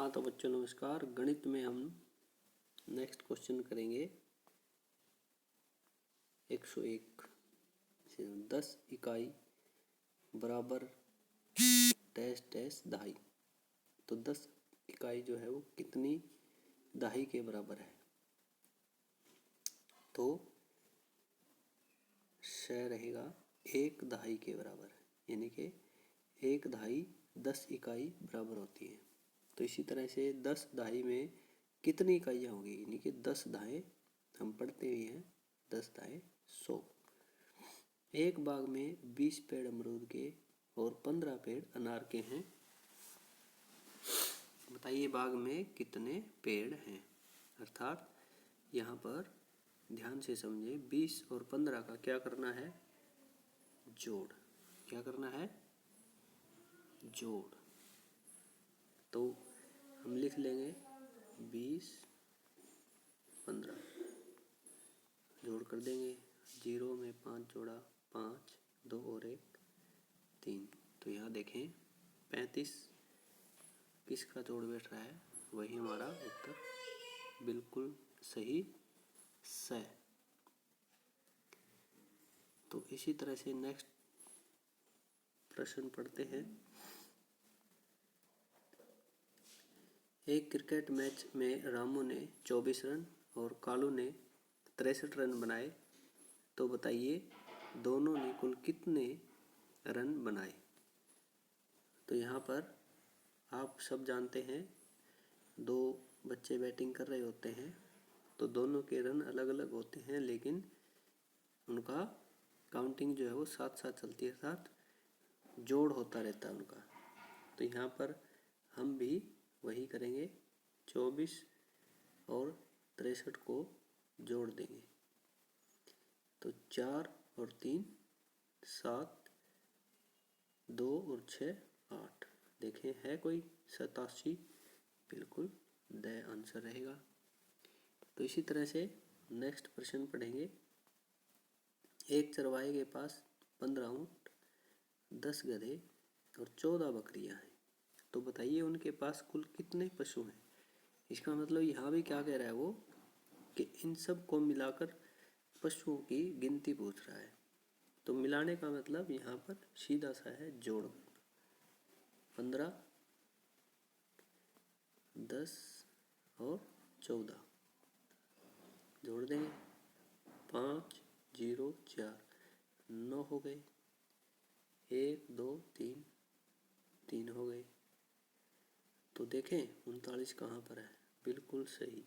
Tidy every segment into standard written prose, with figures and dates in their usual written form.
हाँ तो बच्चों नमस्कार। गणित में हम नेक्स्ट क्वेश्चन करेंगे 101 से 10 इकाई बराबर डैश डैश दहाई। तो 10 इकाई जो है वो कितनी दहाई के बराबर है? तो श रहेगा 1 दहाई के बराबर, यानी कि 1 दहाई 10 इकाई बराबर होती है। तो इसी तरह से 10 दहाई में कितनी इकाइयाँ होंगी, यानी कि 10 दहाई हम पढ़ते हुए हैं 10 दहाई 100। एक बाग में 20 पेड़ अमरूद के और 15 पेड़ अनार के हैं। बताइए बाग में कितने पेड़ हैं? अर्थात यहाँ पर ध्यान से समझे, 20 और 15 का क्या करना है? जोड़। क्या करना है? जोड़। तो हम लिख लेंगे 20 15 जोड़ कर देंगे। 0 में 5 जोड़ा 5, 2 और 1 3। तो यहाँ देखें 35 किसका जोड़ बैठ रहा है? वही हमारा उत्तर बिल्कुल सही स। तो इसी तरह से नेक्स्ट प्रश्न पढ़ते हैं। एक क्रिकेट मैच में रामू ने 24 रन और कालू ने 63 रन बनाए। तो बताइए दोनों ने कुल कितने रन बनाए? तो यहाँ पर आप सब जानते हैं, दो बच्चे बैटिंग कर रहे होते हैं तो दोनों के रन अलग अलग होते हैं, लेकिन उनका काउंटिंग जो है वो साथ साथ चलती है, साथ जोड़ होता रहता है उनका। तो यहाँ पर हम भी वही करेंगे, 24 और 63 को जोड़ देंगे। तो 4 और 3 7, 2 और 6 8। देखें है कोई 87? बिल्कुल द आंसर रहेगा। तो इसी तरह से नेक्स्ट प्रश्न पढ़ेंगे। एक चरवाहे के पास 15 ऊँट, 10 गधे और 14 बकरियां हैं। तो बताइए उनके पास कुल कितने पशु हैं? इसका मतलब यहाँ भी क्या कह रहा है वो, कि इन सब को मिलाकर पशुओं की गिनती पूछ रहा है। तो मिलाने का मतलब यहाँ पर सीधा सा है जोड़। 15, 10 और 14 जोड़ देंगे। 5 0 4 9 हो गए। 1 2 3 3 हो गए। तो देखें 39 कहाँ पर है? बिल्कुल सही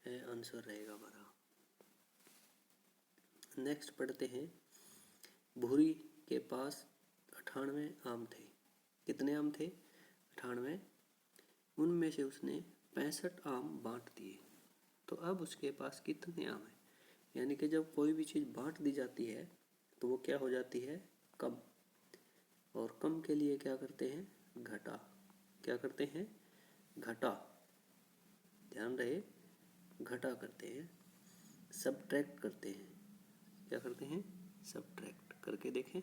है, आंसर रहेगा हमारा। नेक्स्ट पढ़ते हैं। भूरी के पास 98 आम थे। कितने आम थे? 98। उनमें से उसने 65 आम बांट दिए। तो अब उसके पास कितने आम हैं? यानी कि जब कोई भी चीज़ बांट दी जाती है तो वो क्या हो जाती है? कम। और कम के लिए क्या करते हैं? घटा। क्या करते हैं? घटा। ध्यान रहे, घटा करते हैं, सबट्रैक्ट करते हैं। क्या करते हैं? सबट्रैक्ट करके देखें।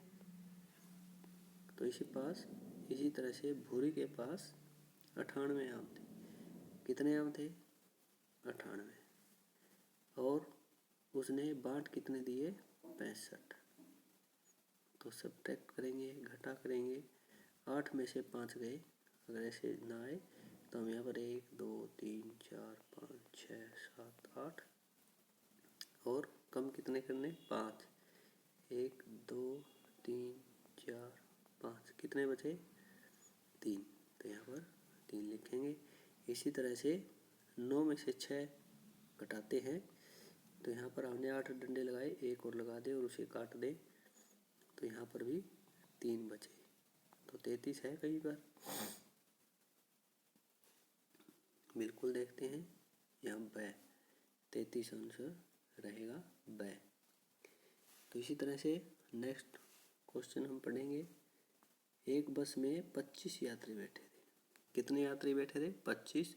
तो इसी तरह से भूरी के पास 98 आम थे। कितने आम थे? 98। और उसने बांट कितने दिए? 65। तो सबट्रैक्ट करेंगे, घटा करेंगे। 8 में से 5 गए। अगर ऐसे ना आए तो हम यहाँ पर 1 2 3 4 5 6 7 8 और कम कितने करने? 5। 1 2 3 4 5 कितने बचे? 3। तो यहाँ पर 3 लिखेंगे। इसी तरह से 9 में से 6 घटाते हैं। तो यहाँ पर हमने 8 डंडे लगाए, 1 और लगा दे और उसे काट दे। तो यहाँ पर भी 3 बचे। तो 33 है कहीं पर? बिल्कुल देखते हैं, यहाँ ब 33 आंसर रहेगा ब। तो इसी तरह से नेक्स्ट क्वेश्चन हम पढ़ेंगे। एक बस में 25 यात्री बैठे थे। कितने यात्री बैठे थे? 25।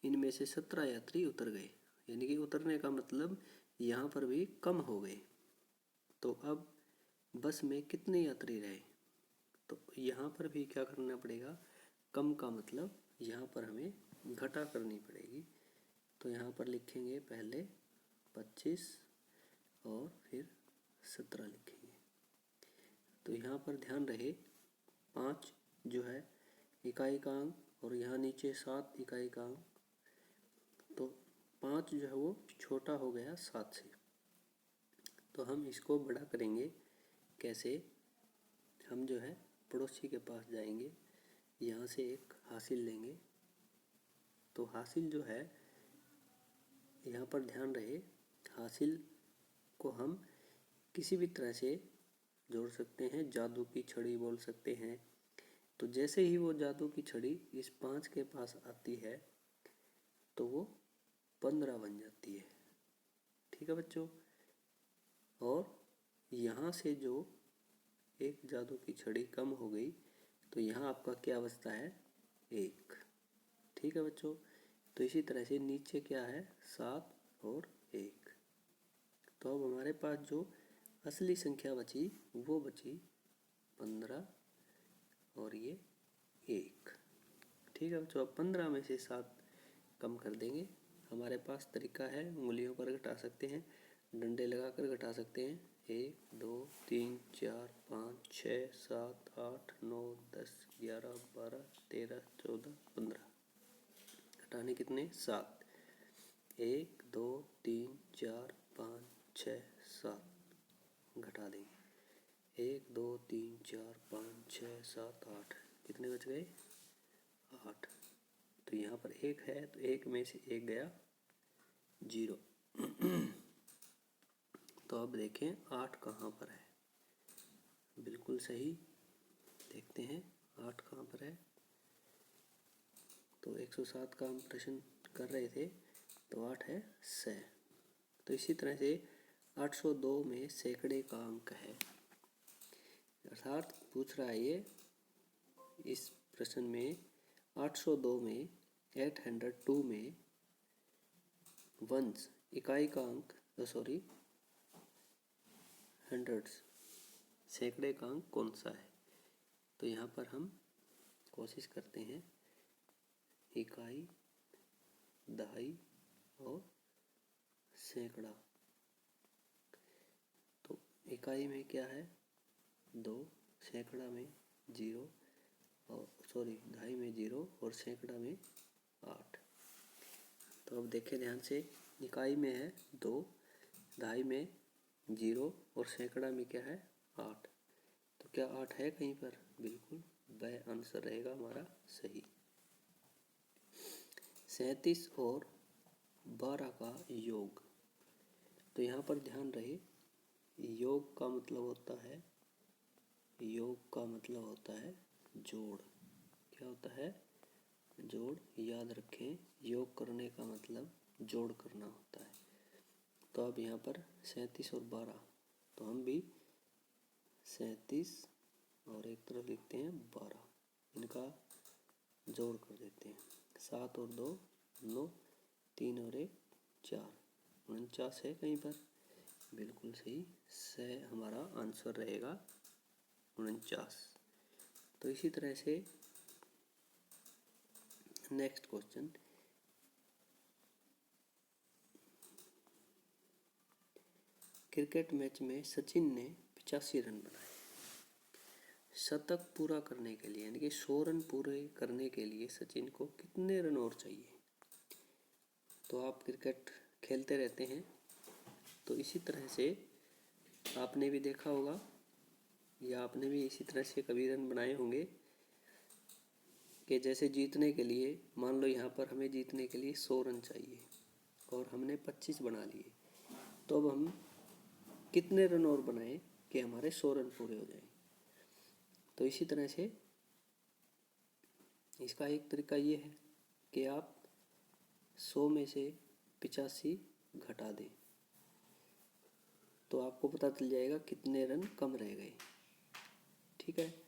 इनमें से 17 यात्री उतर गए। यानी कि उतरने का मतलब यहाँ पर भी कम हो गए। तो अब बस में कितने यात्री रहे? तो यहाँ पर भी क्या करना पड़ेगा? कम का मतलब यहाँ पर हमें घटा करनी पड़ेगी। तो यहाँ पर लिखेंगे पहले 25 और फिर 17 लिखेंगे। तो यहाँ पर ध्यान रहे 5 जो है इकाई का अंक और यहाँ नीचे 7 इकाई का अंक, तो 5 जो है वो छोटा हो गया 7 से। तो हम इसको बड़ा करेंगे कैसे? हम जो है पड़ोसी के पास जाएंगे, यहाँ से एक हासिल लेंगे। तो हासिल जो है यहाँ पर ध्यान रहे हासिल को हम किसी भी तरह से जोड़ सकते हैं, जादू की छड़ी बोल सकते हैं। तो जैसे ही वो जादू की छड़ी इस 5 के पास आती है तो वो 15 बन जाती है। ठीक है बच्चों, और यहाँ से जो एक जादू की छड़ी कम हो गई तो यहाँ आपका क्या बचता है? 1। ठीक है बच्चों, तो इसी तरह से नीचे क्या है? 7 और 1। तो अब हमारे पास जो असली संख्या बची वो बची 15 और ये 1। ठीक है बच्चों, अब 15 में से 7 कम कर देंगे। हमारे पास तरीका है, उंगलियों पर घटा सकते हैं, डंडे लगाकर घटा सकते हैं। 1 2 3 4 5 6 7 8 9 10 11 12 13 14 15। घटाने कितने? 7। 1 2 3 4 5 6 7 घटा देंगे। 1 2 3 4 5 6 7 8 कितने बच गए? 8। तो यहाँ पर 1 है तो 1 में से 1 गया 0। तो अब देखें 8 कहाँ पर है? बिल्कुल सही, देखते हैं 8 कहाँ पर है। तो 107 का हम प्रश्न कर रहे थे, तो 8 है 100। तो इसी तरह से 802 में सैकड़े का अंक है, अर्थात पूछ रहा है ये इस प्रश्न में 802 में 802 में वंस इकाई का अंक हंड्रेड्स सैकड़े का अंक कौन सा है? तो यहाँ पर हम कोशिश करते हैं इकाई, दहाई और सैकड़ा। तो इकाई में क्या है? 2, सैकड़ा में 0 और दहाई में 0 और सैकड़ा में 8। तो अब देखें ध्यान से, इकाई में है 2, दहाई में 0 और सैकड़ा में क्या है? 8। तो क्या 8 है कहीं पर? बिल्कुल, वह आंसर रहेगा हमारा सही। 37 और 12 का योग। तो यहाँ पर ध्यान रहे योग का मतलब होता है जोड़। क्या होता है? जोड़। याद रखें, योग करने का मतलब जोड़ करना होता है। तो अब यहाँ पर 37 और 12, तो हम भी 37 और एक तरफ लिखते हैं 12, इनका जोड़ कर देते हैं। 7 और 2 9, 3 और 1 4, 49 है कहीं पर? बिल्कुल सही, से हमारा आंसर रहेगा 49। तो इसी तरह से नेक्स्ट क्वेश्चन, क्रिकेट मैच में सचिन ने 85 रन बनाए। शतक पूरा करने के लिए यानी कि 100 रन पूरे करने के लिए सचिन को कितने रन और चाहिए? तो आप क्रिकेट खेलते रहते हैं, तो इसी तरह से आपने भी देखा होगा या आपने भी इसी तरह से कभी रन बनाए होंगे कि जैसे जीतने के लिए, मान लो यहाँ पर हमें जीतने के लिए 100 रन चाहिए और हमने 25 बना लिए, तो अब हम कितने रन और बनाए कि हमारे 100 रन पूरे हो जाए? तो इसी तरह से इसका एक तरीका ये है कि आप 100 में से 85 घटा दें, तो आपको पता चल जाएगा कितने रन कम रह गए। ठीक है,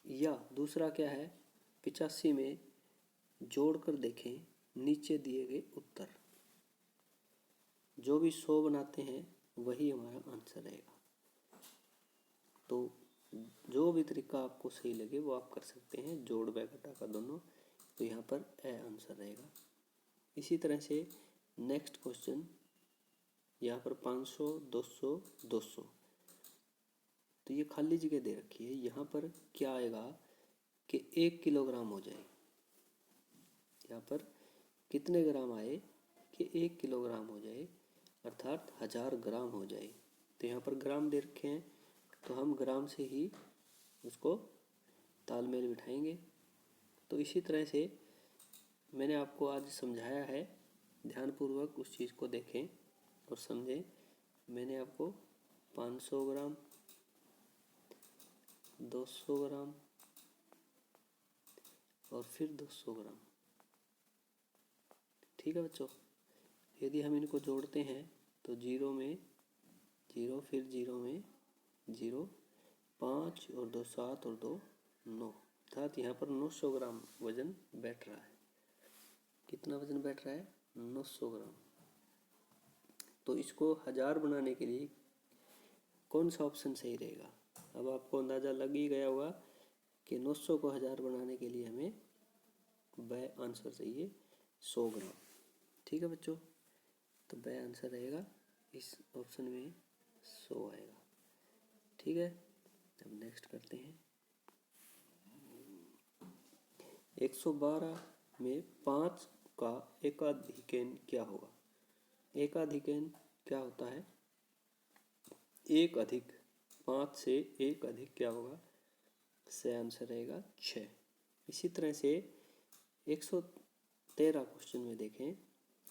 या दूसरा क्या है, 85 में जोड़कर देखें नीचे दिए गए उत्तर, जो भी 100 बनाते हैं वही हमारा आंसर रहेगा। तो जो भी तरीका आपको सही लगे वो आप कर सकते हैं, जोड़ व घटा का दोनों। तो यहाँ पर ए आंसर रहेगा। इसी तरह से नेक्स्ट क्वेश्चन, यहाँ पर 500, 200, 200, तो ये खाली जगह दे रखी है। यहाँ पर क्या आएगा कि 1 किलोग्राम हो जाए। यहाँ पर कितने ग्राम आए कि 1 किलोग्राम हो जाए, अर्थात 1000 ग्राम हो जाए। तो यहाँ पर ग्राम दे रखे हैं, तो हम ग्राम से ही उसको तालमेल बिठाएंगे। तो इसी तरह से मैंने आपको आज समझाया है, ध्यानपूर्वक उस चीज़ को देखें और समझें। मैंने आपको 500 ग्राम, 200 ग्राम और फिर 200 ग्राम, ठीक है बच्चों। यदि हम इनको जोड़ते हैं तो 0 में 0, फिर 0 में 0, 5 और 2 7 और 2 9, अर्थात यहाँ पर 900 ग्राम वजन बैठ रहा है। कितना वजन बैठ रहा है? 900 ग्राम। तो इसको 1000 बनाने के लिए कौन सा ऑप्शन सही रहेगा? अब आपको अंदाज़ा लग ही गया होगा कि 900 को 1000 बनाने के लिए हमें वह आंसर चाहिए 100 ग्राम, ठीक है बच्चों। तो वह आंसर रहेगा इस ऑप्शन में 100 आएगा, ठीक है। अब नेक्स्ट करते हैं। 112 में 5 का एकाधिकन क्या होगा? एकाधिकन क्या होता है? 1 अधिक 5 से 1 अधिक क्या होगा? से आंसर रहेगा 6। इसी तरह से 113 क्वेश्चन में देखें,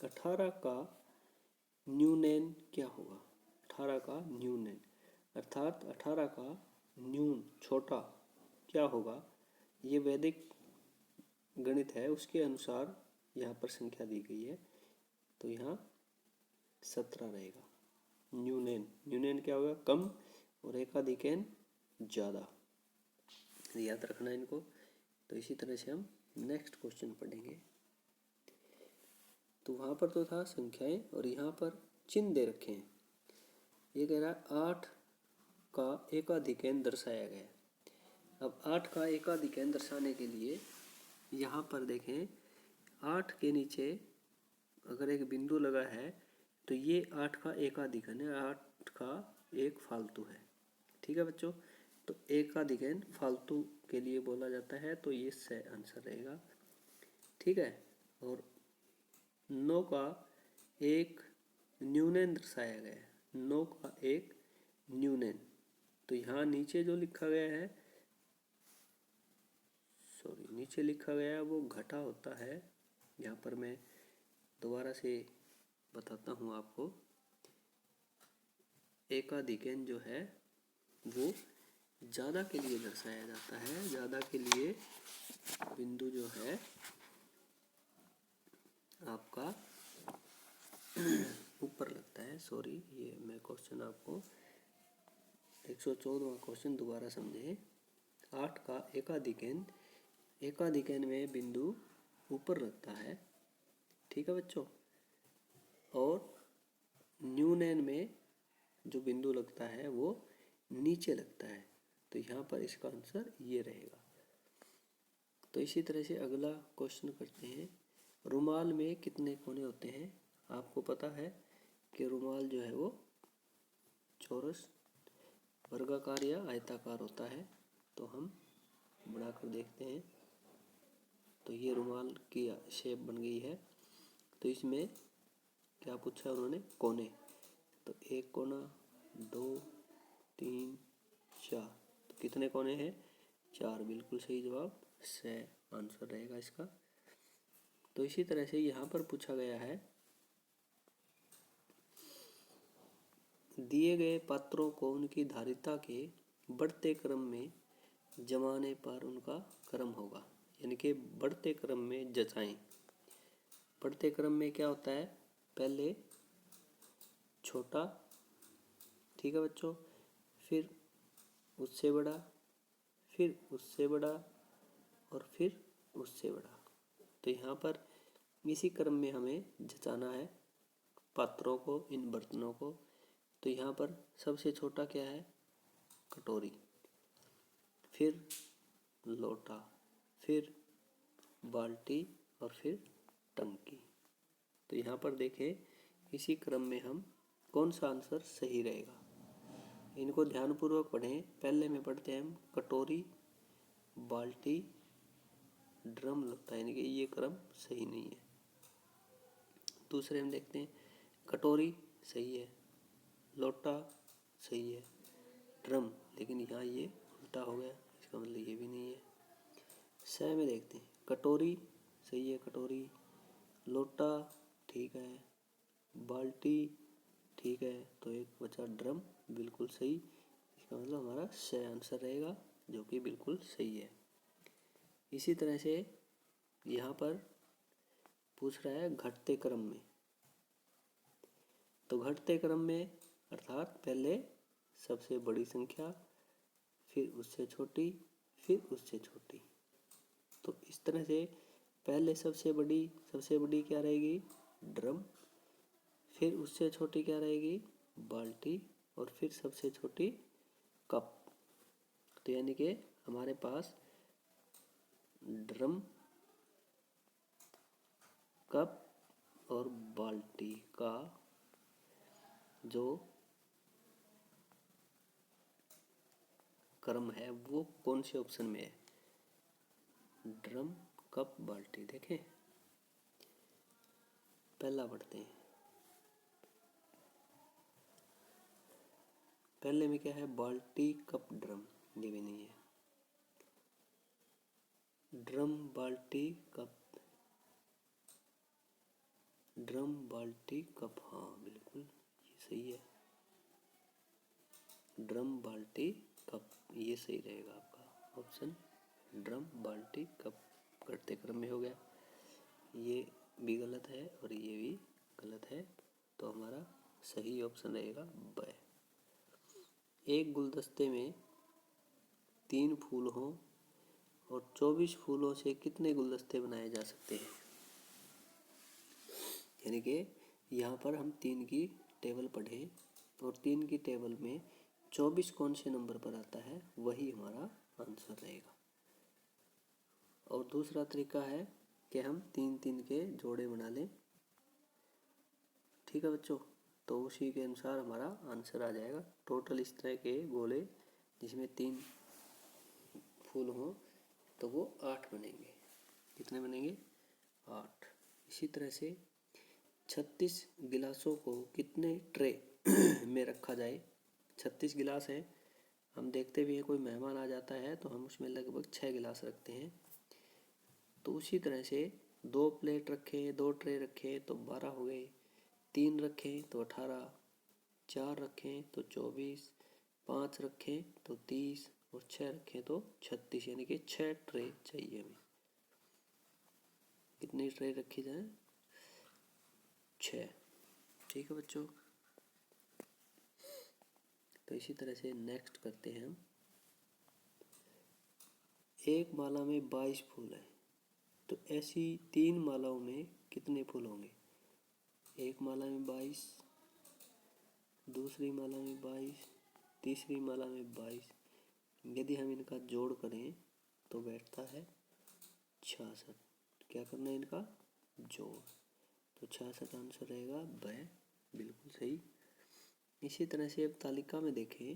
18 का न्यूनन क्या होगा? 18 का न्यूनन, अर्थात 18 का न्यून छोटा क्या होगा? ये वैदिक गणित है, उसके अनुसार यहाँ पर संख्या दी गई है। तो यहाँ 17 रहेगा। न्यूनन, न्यूनन क्या होगा? कम, और एकाधिकन ज़्यादा, याद रखना इनको। तो इसी तरह से हम नेक्स्ट क्वेश्चन पढ़ेंगे। तो वहाँ पर तो था संख्याएं, और यहाँ पर चिन्ह दे रखे हैं। ये कह रहा है 8 का एकाधिकन दर्शाया गया। अब 8 का एकाधिकन दर्शाने के लिए यहाँ पर देखें, 8 के नीचे अगर एक बिंदु लगा है तो ये 8 का एकाधिकन है, 8 का एक फालतू है, ठीक है बच्चों। तो एकाधिकन फालतू के लिए बोला जाता है, तो ये सही आंसर रहेगा, ठीक है। और 9 का एक न्यूनन दर्शाया गया है, 9 का एक न्यूनन। तो यहाँ नीचे जो लिखा गया है, नीचे लिखा गया है वो घटा होता है। यहाँ पर मैं दोबारा से बताता हूँ आपको। एकाधिकन जो है वो ज़्यादा के लिए दर्शाया जाता है। ज़्यादा के लिए बिंदु जो है आपका ऊपर लगता है। सॉरी, ये मैं क्वेश्चन आपको 114वां क्वेश्चन दोबारा समझे। 8 का एकाधिकन, एकाधिकन में बिंदु ऊपर लगता है, ठीक है बच्चों। और न्यूनन में जो बिंदु लगता है वो नीचे लगता है। तो यहाँ पर इसका आंसर ये रहेगा। तो इसी तरह से अगला क्वेश्चन करते हैं। रुमाल में कितने कोने होते हैं? आपको पता है कि रुमाल जो है वो चौरस, वर्गाकार या आयताकार होता है। तो हम बनाकर देखते हैं। तो ये रुमाल की शेप बन गई है। तो इसमें क्या पूछा उन्होंने? कोने। तो 1 कोना, 2, 3, 4। तो कितने कोने हैं? 4। बिल्कुल सही जवाब, सही आंसर रहेगा इसका। तो इसी तरह से यहाँ पर पूछा गया है, दिए गए पात्रों को उनकी धारिता के बढ़ते क्रम में जमाने पर उनका क्रम होगा, यानी कि बढ़ते क्रम में जचाएं। बढ़ते क्रम में क्या होता है? पहले छोटा, ठीक है बच्चों, फिर उससे बड़ा, फिर उससे बड़ा, और फिर उससे बड़ा। तो यहाँ पर इसी क्रम में हमें जचाना है पात्रों को, इन बर्तनों को। तो यहाँ पर सबसे छोटा क्या है? कटोरी, फिर लोटा, फिर बाल्टी और फिर टंकी। तो यहाँ पर देखें इसी क्रम में हम कौन सा आंसर सही रहेगा, इनको ध्यानपूर्वक पढ़ें। पहले में पढ़ते हैं हम कटोरी, बाल्टी, ड्रम लगता है, यानी कि ये क्रम सही नहीं है। दूसरे में देखते हैं कटोरी सही है, लोटा सही है, ड्रम, लेकिन यहाँ ये उल्टा हो गया, इसका मतलब ये भी नहीं है। स में देखते हैं कटोरी सही है, कटोरी, लोटा ठीक है, बाल्टी ठीक है, तो एक बचा ड्रम, बिल्कुल सही। इसका मतलब हमारा स आंसर रहेगा, जो कि बिल्कुल सही है। इसी तरह से यहाँ पर पूछ रहा है घटते क्रम में। तो घटते क्रम में अर्थात पहले सबसे बड़ी संख्या, फिर उससे छोटी, फिर उससे छोटी। तो इस तरह से पहले सबसे बड़ी क्या रहेगी, ड्रम, फिर उससे छोटी क्या रहेगी, बाल्टी, और फिर सबसे छोटी कप। तो यानी कि हमारे पास ड्रम, कप और बाल्टी का जो क्रम है वो कौन से ऑप्शन में है, ड्रम, कप, बाल्टी। देखें पहला पढ़ते हैं। पहले में क्या है, बाल्टी, कप, ड्रम, ये भी नहीं है। ड्रम, बाल्टी, कप, ड्रम, बाल्टी, कप, हाँ बिल्कुल ये सही है, ड्रम, बाल्टी, कप, ये सही रहेगा आपका ऑप्शन, ड्रम, बाल्टी, कप। घटते क्रम में हो गया, ये भी गलत है और ये भी गलत है, तो हमारा सही ऑप्शन रहेगा ब। एक गुलदस्ते में 3 फूल हों और 24 फूलों से कितने गुलदस्ते बनाए जा सकते हैं। यानी कि यहाँ पर हम 3 की टेबल पढ़ें और 3 की टेबल में 24 कौन से नंबर पर आता है, वही हमारा आंसर रहेगा। और दूसरा तरीका है कि हम 3-3 के जोड़े बना लें, ठीक है बच्चों, तो उसी के अनुसार हमारा आंसर आ जाएगा। टोटल इस तरह के गोले जिसमें 3 फूल हों तो वो 8 बनेंगे। कितने बनेंगे, 8। इसी तरह से 36 गिलासों को कितने ट्रे में रखा जाए। 36 गिलास हैं, हम देखते भी हैं कोई मेहमान आ जाता है तो हम उसमें लगभग 6 गिलास रखते हैं। तो उसी तरह से 2 प्लेट रखें, 2 ट्रे रखें तो 12 हो गए, 3 रखें तो 18, 4 रखें तो 24, 5 रखें तो 30 और 6 रखें तो 36, यानी कि 6 ट्रे चाहिए हमें। कितनी ट्रे रखी जाए, 6, ठीक है बच्चों। तो इसी तरह से नेक्स्ट करते हैं हम। एक माला में 22 फूल हैं, तो ऐसी 3 मालाओं में कितने फूल होंगे। एक माला में 22, दूसरी माला में 22, तीसरी माला में 22। यदि हम इनका जोड़ करें तो बैठता है 66। क्या करना है, इनका जोड़, तो 66 आंसर रहेगा ब, बिल्कुल सही। इसी तरह से अब तालिका में देखें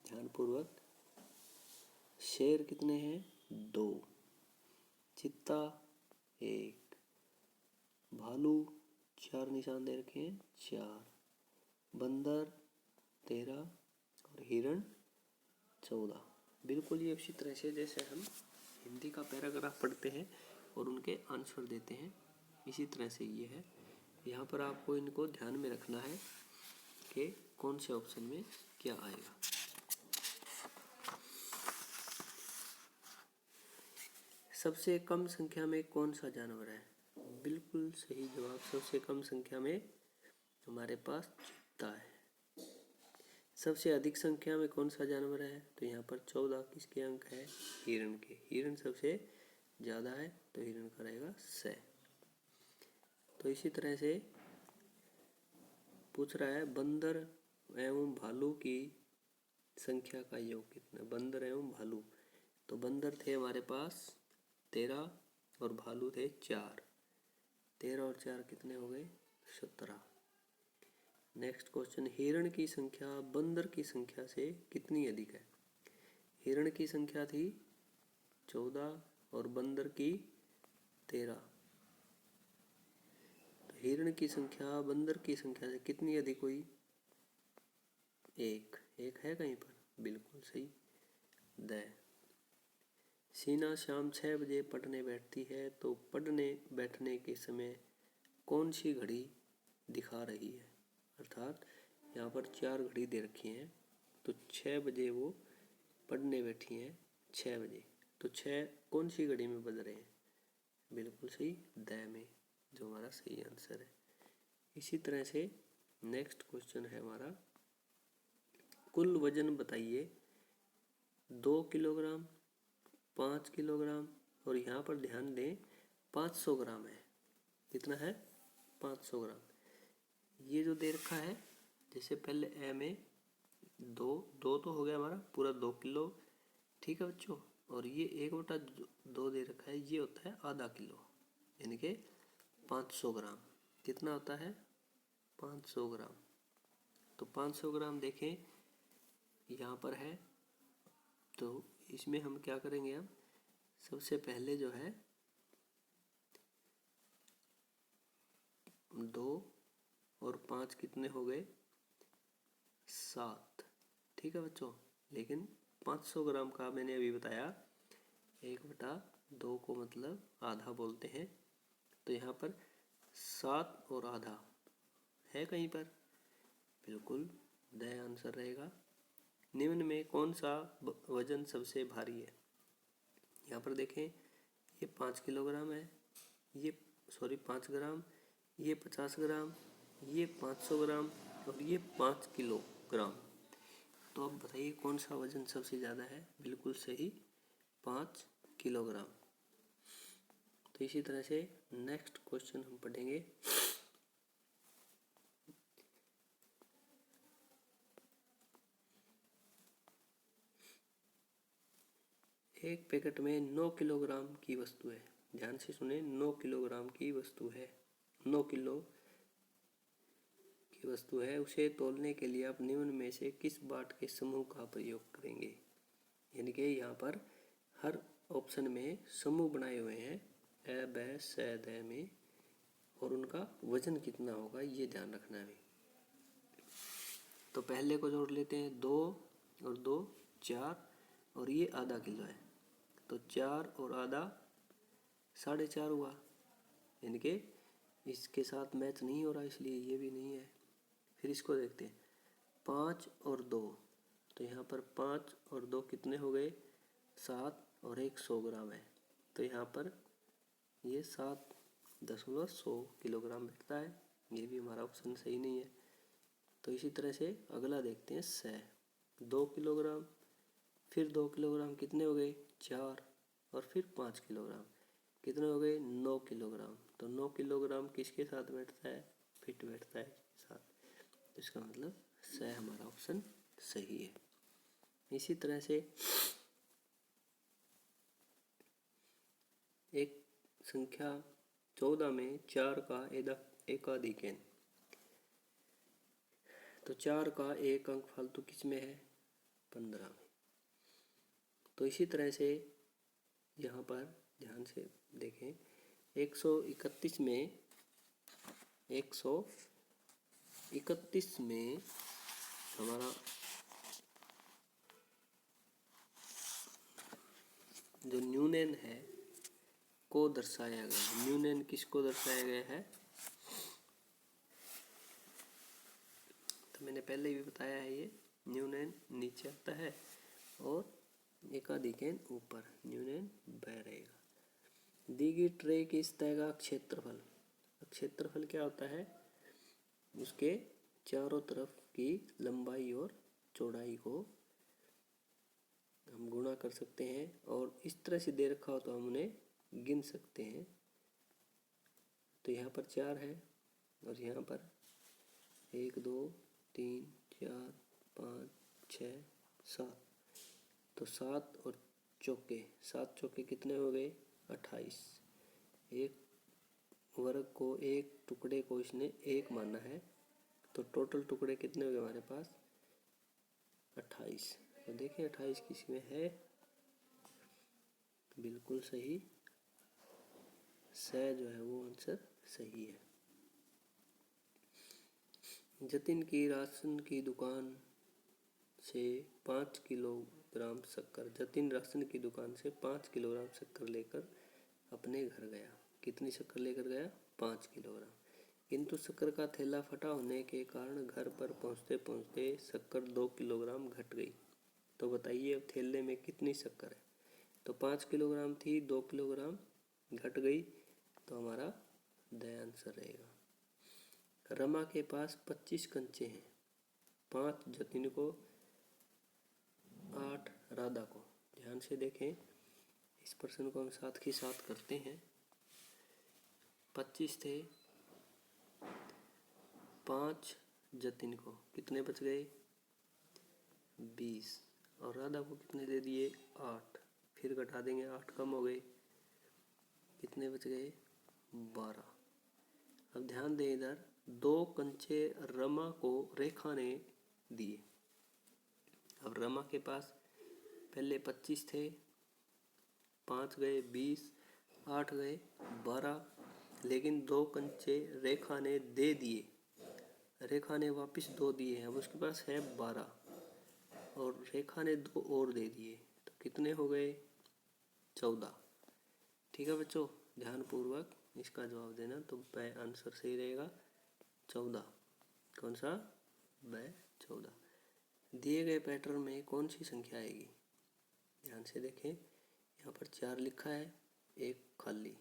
ध्यानपूर्वक। शेर कितने हैं, 2, चित्ता 1, भालू 4 निशान दे रखे हैं, 4, बंदर 13 और हिरण 14। बिल्कुल ये उसी तरह से जैसे हम हिंदी का पैराग्राफ पढ़ते हैं और उनके आंसर देते हैं, इसी तरह से ये है। यहाँ पर आपको इनको ध्यान में रखना है कि कौन से ऑप्शन में क्या आएगा। सबसे कम संख्या में कौन सा जानवर है, बिल्कुल सही जवाब, सबसे कम संख्या में हमारे पास चित्ता है। सबसे अधिक संख्या में कौन सा जानवर है, तो यहाँ पर 14 किसके अंक है, हिरण के, हिरण सबसे ज़्यादा है तो हिरण का रहेगा स। तो इसी तरह से पूछ रहा है बंदर एवं भालू की संख्या का योग कितना, बंदर एवं भालू। तो बंदर थे हमारे पास 13 और भालू थे 4। 13 और 4 कितने हो गए? 17। नेक्स्ट क्वेश्चन, हिरण की संख्या बंदर की संख्या से कितनी अधिक है? हिरण की संख्या थी 14 और बंदर की 13। तो हिरण की संख्या बंदर की संख्या से कितनी अधिक हुई? 1। 1 है कहीं पर? बिल्कुल सही, द। सीना शाम 6 बजे पढ़ने बैठती है, तो पढ़ने बैठने के समय कौन सी घड़ी दिखा रही है? अर्थात यहाँ पर 4 घड़ी दे रखी हैं, तो 6 बजे वो पढ़ने बैठी हैं 6 बजे, तो 6 कौन सी घड़ी में बज रहे हैं? बिल्कुल सही, द में, जो हमारा सही आंसर है। इसी तरह से नेक्स्ट क्वेश्चन है हमारा, कुल वजन बताइए। 2 किलोग्राम, 5 किलोग्राम और यहाँ पर ध्यान दें 500 ग्राम है। कितना है? 500 ग्राम। ये जो दे रखा है, जैसे पहले ए में 2 तो हो गया हमारा पूरा 2 किलो, ठीक है बच्चों। और ये 1/2 दे रखा है, ये होता है आधा किलो, यानी कि 500 ग्राम। कितना होता है? 500 ग्राम। तो 500 ग्राम देखें यहाँ पर है, तो इसमें हम क्या करेंगे? अब सबसे पहले जो है 2 और 5 कितने हो गए? 7, ठीक है बच्चों। लेकिन 500 ग्राम का मैंने अभी बताया 1/2 को मतलब आधा बोलते हैं, तो यहाँ पर 7 और आधा है कहीं पर? बिल्कुल द आंसर रहेगा। निम्न में कौन सा वजन सबसे भारी है? यहाँ पर देखें, ये 5 किलोग्राम है, ये 5 ग्राम, ये 50 ग्राम, ये 500 ग्राम और ये 5 किलोग्राम। तो अब बताइए कौन सा वजन सबसे ज़्यादा है? बिल्कुल सही, 5 किलोग्राम। तो इसी तरह से नेक्स्ट क्वेश्चन हम पढ़ेंगे। एक पैकेट में 9 किलोग्राम की वस्तु है। ध्यान से सुने, 9 किलोग्राम की वस्तु है, 9 किलो की वस्तु है। उसे तोलने के लिए आप निम्न में से किस बाट के समूह का प्रयोग करेंगे? यानी कि यहाँ पर हर ऑप्शन में समूह बनाए हुए हैं अ, ब, स, द में, और उनका वजन कितना होगा ये ध्यान रखना है। तो पहले को जोड़ लेते हैं, 2 और 2 4, और ये आधा किलो है, तो 4 और आधा 4.5 हुआ, यानी कि इसके साथ मैच नहीं हो रहा, इसलिए ये भी नहीं है। फिर इसको देखते हैं, 5 और 2, तो यहाँ पर 5 और 2 कितने हो गए? 7 और 1 100 ग्राम है, तो यहाँ पर ये 7.100 किलोग्राम बैठता है। ये भी हमारा ऑप्शन सही नहीं है। तो इसी तरह से अगला देखते हैं, 2 किलोग्राम, फिर 2 किलोग्राम कितने हो गए? 4, और फिर 5 किलोग्राम कितने हो गए? 9 किलोग्राम। तो 9 किलोग्राम किसके साथ बैठता है? फिट बैठता है इसके साथ। तो इसका मतलब स हमारा ऑप्शन सही है। इसी तरह से एक संख्या 14 में 4 का एकाधिक है, तो 4 का एक अंक फालतू किस में है? 15 में। तो इसी तरह से यहाँ पर ध्यान से देखें, 131 में 131 में हमारा जो न्यूनन है को दर्शाया गया है। न्यूनन किसको दर्शाया गया है? तो मैंने पहले भी बताया है, ये न्यूनन नीचे आता है और एकाधिकन ऊपर, न्यूनन बह रहेगा। दी गई ट्रे की सतह का क्षेत्रफल, क्षेत्रफल क्या होता है? उसके चारों तरफ की लंबाई और चौड़ाई को हम गुणा कर सकते हैं, और इस तरह से दे रखा हो तो हम उन्हें गिन सकते हैं। तो यहाँ पर 4 है और यहाँ पर 1 2 3 4 5 6 7, तो 7 और चौके 7 चौके कितने हो गए? 28। एक वर्ग को, एक टुकड़े को इसने एक माना है, तो टोटल टुकड़े कितने हो गए हमारे पास? 28। तो देखिए 28 किसमें है? बिल्कुल सही, स जो है वो आंसर सही है। जतिन की राशन की दुकान से 5 किलोग्राम शक्कर, जतिन राशन की दुकान से 5 किलोग्राम शक्कर लेकर अपने घर गया। कितनी शक्कर लेकर गया? 5 किलोग्राम। किंतु शक्कर का थैला फटा होने के कारण घर पर पहुंचते पहुंचते शक्कर 2 किलोग्राम घट गई। तो बताइए अब थैले में कितनी शक्कर है? तो 5 किलोग्राम थी, 2 किलोग्राम घट गई, तो हमारा द आंसर रहेगा। रमा के पास 25 कंचे हैं, 5 जतिन को, 8 राधा को। ध्यान से देखें, इस प्रश्न को हम साथ के साथ करते हैं। 25 थे, 5 जतिन को, कितने बच गए? 20। और राधा को कितने दे दिए? 8। फिर घटा देंगे, 8 कम हो गए, कितने बच गए? 12। अब ध्यान दें इधर, 2 कंचे रमा को रेखा ने दिए। अब रमा के पास पहले 25 थे, 5 गए 20, 8 गए 12, लेकिन 2 कंचे रेखा ने दे दिए, रेखा ने वापस 2 दिए हैं। अब उसके पास है 12 और रेखा ने 2 और दे दिए, तो कितने हो गए? 14। ठीक है बच्चों, ध्यानपूर्वक इसका जवाब देना, तो ब आंसर सही रहेगा 14। कौन सा? ब 14। दिए गए पैटर्न में कौन सी संख्या आएगी? ध्यान से देखें, यहाँ पर 4 लिखा है, 1 खाली,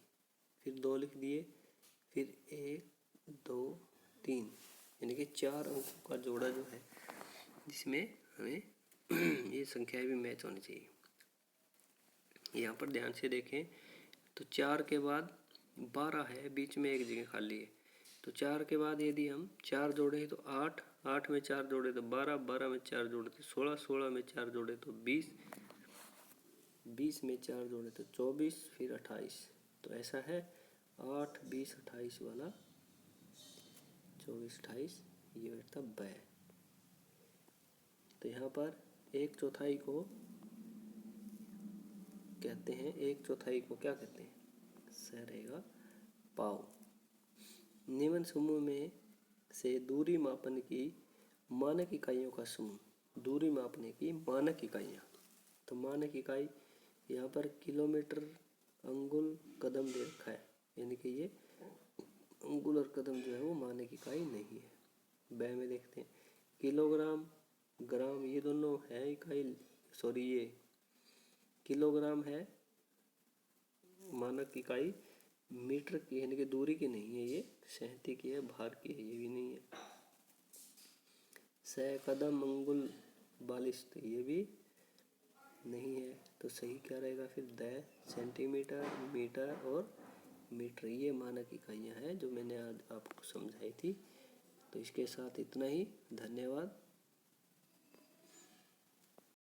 फिर 2 लिख दिए, फिर 1 2 3, यानी कि 4 अंकों का जोड़ा जो है, जिसमें हमें ये संख्याएं भी मैच होनी चाहिए। यहाँ पर ध्यान से देखें तो 4 के बाद 12 है, बीच में एक जगह खाली है, तो 4 के बाद यदि हम 4 जोड़े तो 8, 8 में 4 जोड़े तो 12, 12 में 4 जोड़े तो 16, 16 में 4 जोड़े तो 20, 20 में 4 जोड़े तो 24, फिर 28। तो ऐसा है 8, 20, 28 वाला, 24, 28 ये बैठता ब। तो यहाँ पर 1/4 को कहते हैं, 1/4 को क्या कहते हैं? सह रहेगा पाव। निम्न समूह में से दूरी मापन की मानक इकाइयों का समूह, दूरी मापने की मानक इकाइयाँ। तो मानक इकाई यहाँ पर किलोमीटर, अंगुल, कदम दे रखा है, यानी कि ये अंगुल और कदम जो है वो मानक इकाई नहीं है। ब में देखते हैं, किलोग्राम, ग्राम, ये दोनों है इकाई, सॉरी ये किलोग्राम है मानक इकाई, मीटर की यानी कि दूरी की नहीं है, ये सहती की है, भार की है, ये भी नहीं है। सह, कदम, अंगुल, बालिश, तो ये भी नहीं है। तो सही क्या रहेगा फिर? द, सेंटीमीटर, मीटर और मीटर, ये मानक इकाइयाँ हैं जो मैंने आज आपको समझाई थी। तो इसके साथ इतना ही, धन्यवाद।